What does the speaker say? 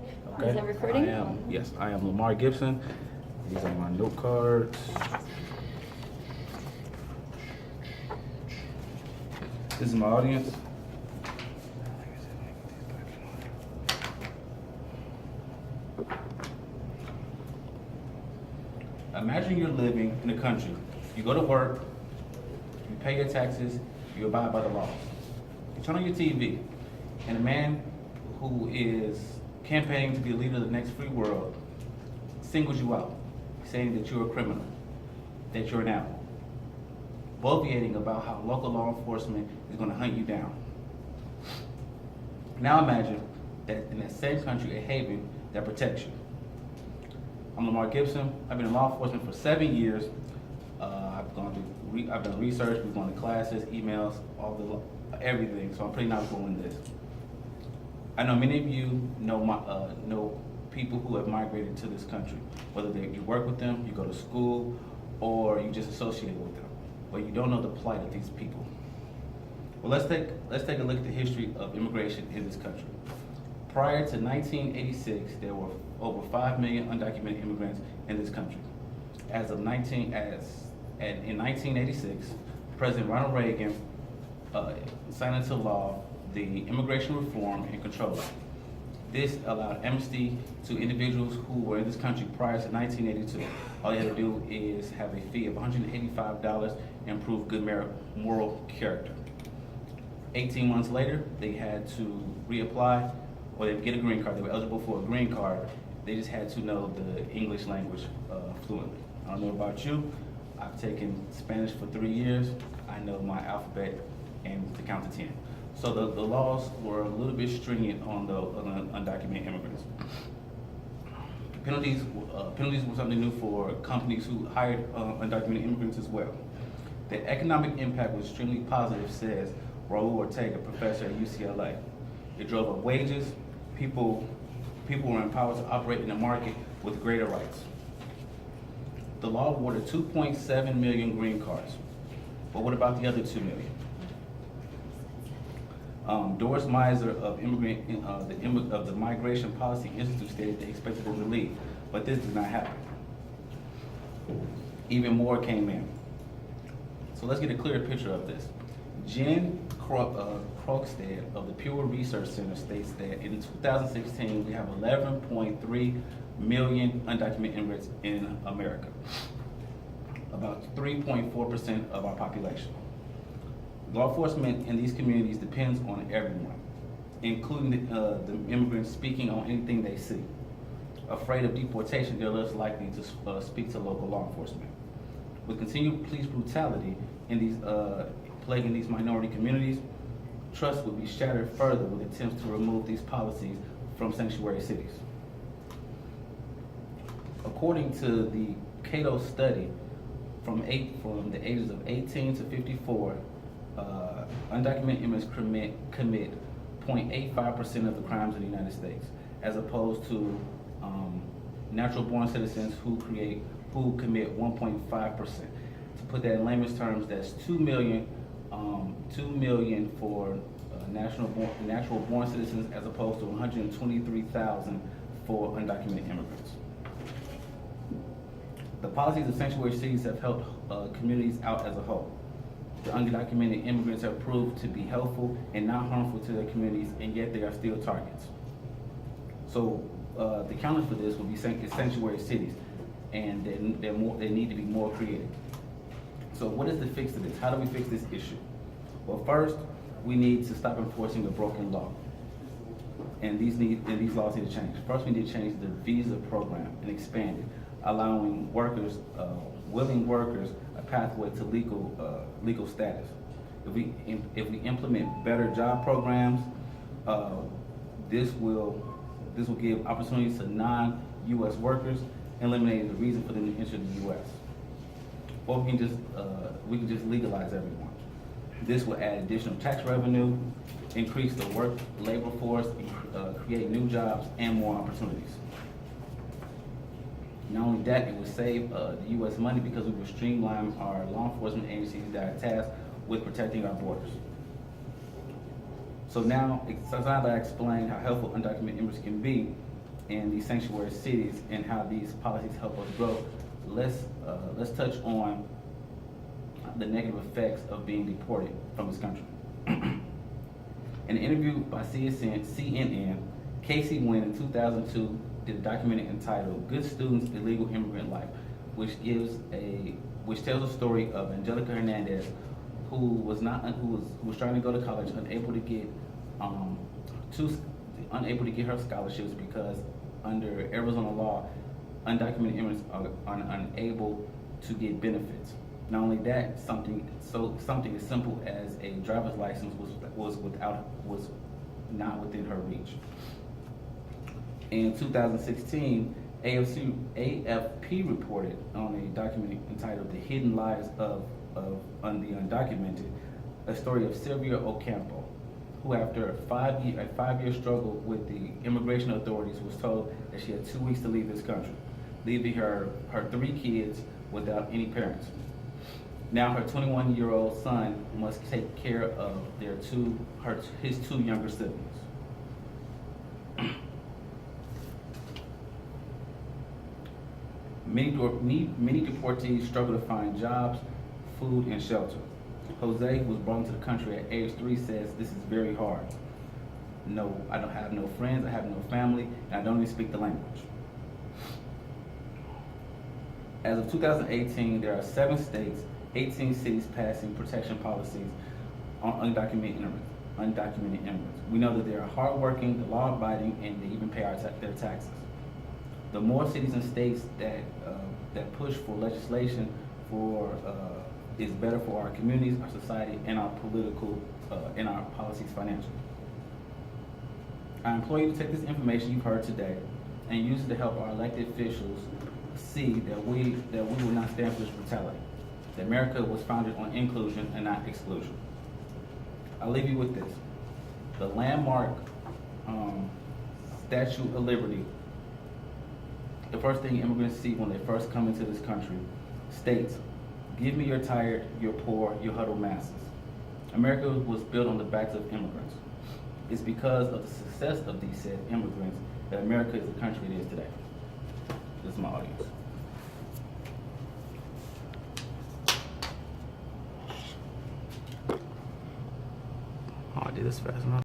Okay. Is that recording? I am. Yes, I am Lamar Gibson. These are my note cards. This is my audience. Imagine you're living in a country. You go to work, you pay your taxes, you abide by the laws. You turn on your TV, and a man who is campaigning to be a leader of the next free world singles you out, saying that you're a criminal, that you're an animal, bloviating about how local law enforcement is going to hunt you down. Now imagine that in that same country, a haven that protects you. I'm Lamar Gibson. I've been in law enforcement for 7 years. I've done research, we've gone to classes, emails, everything. So I'm pretty knowledgeable in this. I know many of you know people who have migrated to this country, whether you work with them, you go to school, or you just associate with them, but you don't know the plight of these people. Well, let's take a look at the history of immigration in this country. Prior to 1986, there were over 5 million undocumented immigrants in this country. In 1986, President Ronald Reagan signed into law the Immigration Reform and Control Act. This allowed amnesty to individuals who were in this country prior to 1982. All they had to do is have a fee of $185 and prove good moral character. 18 months later, they had to reapply, or they'd get a green card. They were eligible for a green card. They just had to know the English language fluently. I don't know about you. I've taken Spanish for 3 years. I know my alphabet and to count to 10. So the laws were a little bit stringent on the undocumented immigrants. Penalties were something new for companies who hired undocumented immigrants as well. The economic impact was extremely positive, says Raul Ortega, professor at UCLA. It drove up wages. People were empowered to operate in the market with greater rights. The law awarded 2.7 million green cards. But what about the other 2 million? Doris Miser of the Migration Policy Institute stated they expected them to leave, but this did not happen. Even more came in. So let's get a clearer picture of this. Jen Krogstad of the Pew Research Center states that in 2016 we have 11.3 million undocumented immigrants in America, about 3.4% of our population. Law enforcement in these communities depends on everyone, including the immigrants speaking on anything they see. Afraid of deportation, they're less likely to speak to local law enforcement. With continued police brutality plaguing these minority communities, trust will be shattered further with attempts to remove these policies from sanctuary cities. According to the Cato study, from the ages of 18 to 54, undocumented immigrants commit 0.85% of the crimes in the United States, as opposed to natural-born citizens who commit 1.5%. To put that in layman's terms, that's 2 million for natural-born citizens, as opposed to 123,000 for undocumented immigrants. The policies of sanctuary cities have helped communities out as a whole. The undocumented immigrants have proved to be helpful and not harmful to their communities, and yet they are still targets. So the counter for this would be sanctuary cities, and they need to be more creative. So what is the fix to this? How do we fix this issue? Well, first, we need to stop enforcing a broken law. And these laws need to change. First, we need to change the visa program and expand it, allowing willing workers, a pathway to legal status. If we implement better job programs, this will give opportunities to non-U.S. workers, eliminating the reason for them to enter the U.S. Or we can just legalize everyone. This will add additional tax revenue, increase the labor force, create new jobs and more opportunities. Not only that, it would save the U.S. money because we would streamline our law enforcement agencies that are tasked with protecting our borders. So now I explained how helpful undocumented immigrants can be, in these sanctuary cities and how these policies help us grow, let's touch on the negative effects of being deported from this country. In an interview by CNN, Casey Wynn in 2002 did a documentary entitled "Good Students: Illegal Immigrant Life," which tells the story of Angelica Hernandez, who was trying to go to college, unable to get her scholarships because under Arizona law, undocumented immigrants are unable to get benefits. Not only that, something as simple as a driver's license was not within her reach. In 2016, AFP reported on a documentary entitled "The Hidden Lives of the Undocumented," a story of Sylvia Ocampo, who after a five-year struggle with the immigration authorities was told that she had 2 weeks to leave this country, leaving her 3 kids without any parents. Now her 21-year-old son must take care of his 2 younger siblings. Many deportees struggle to find jobs, food, and shelter. Jose, who was brought into the country at age 3, says this is very hard. No, I don't have no friends, I have no family, and I don't even speak the language. As of 2018, there are 7 states, 18 cities passing protection policies on undocumented immigrants. We know that they are hardworking, law-abiding, and they even pay their taxes. The more cities and states that push for legislation is better for our communities, our society, and our and our policies financially. I implore you to take this information you've heard today and use it to help our elected officials see that we will not stand for this brutality. That America was founded on inclusion and not exclusion. I'll leave you with this. The landmark Statue of Liberty, the first thing immigrants see when they first come into this country, states, "Give me your tired, your poor, your huddled masses." America was built on the backs of immigrants. It's because of the success of these said immigrants that America is the country it is today. This is my audience. Oh, I did this fast enough.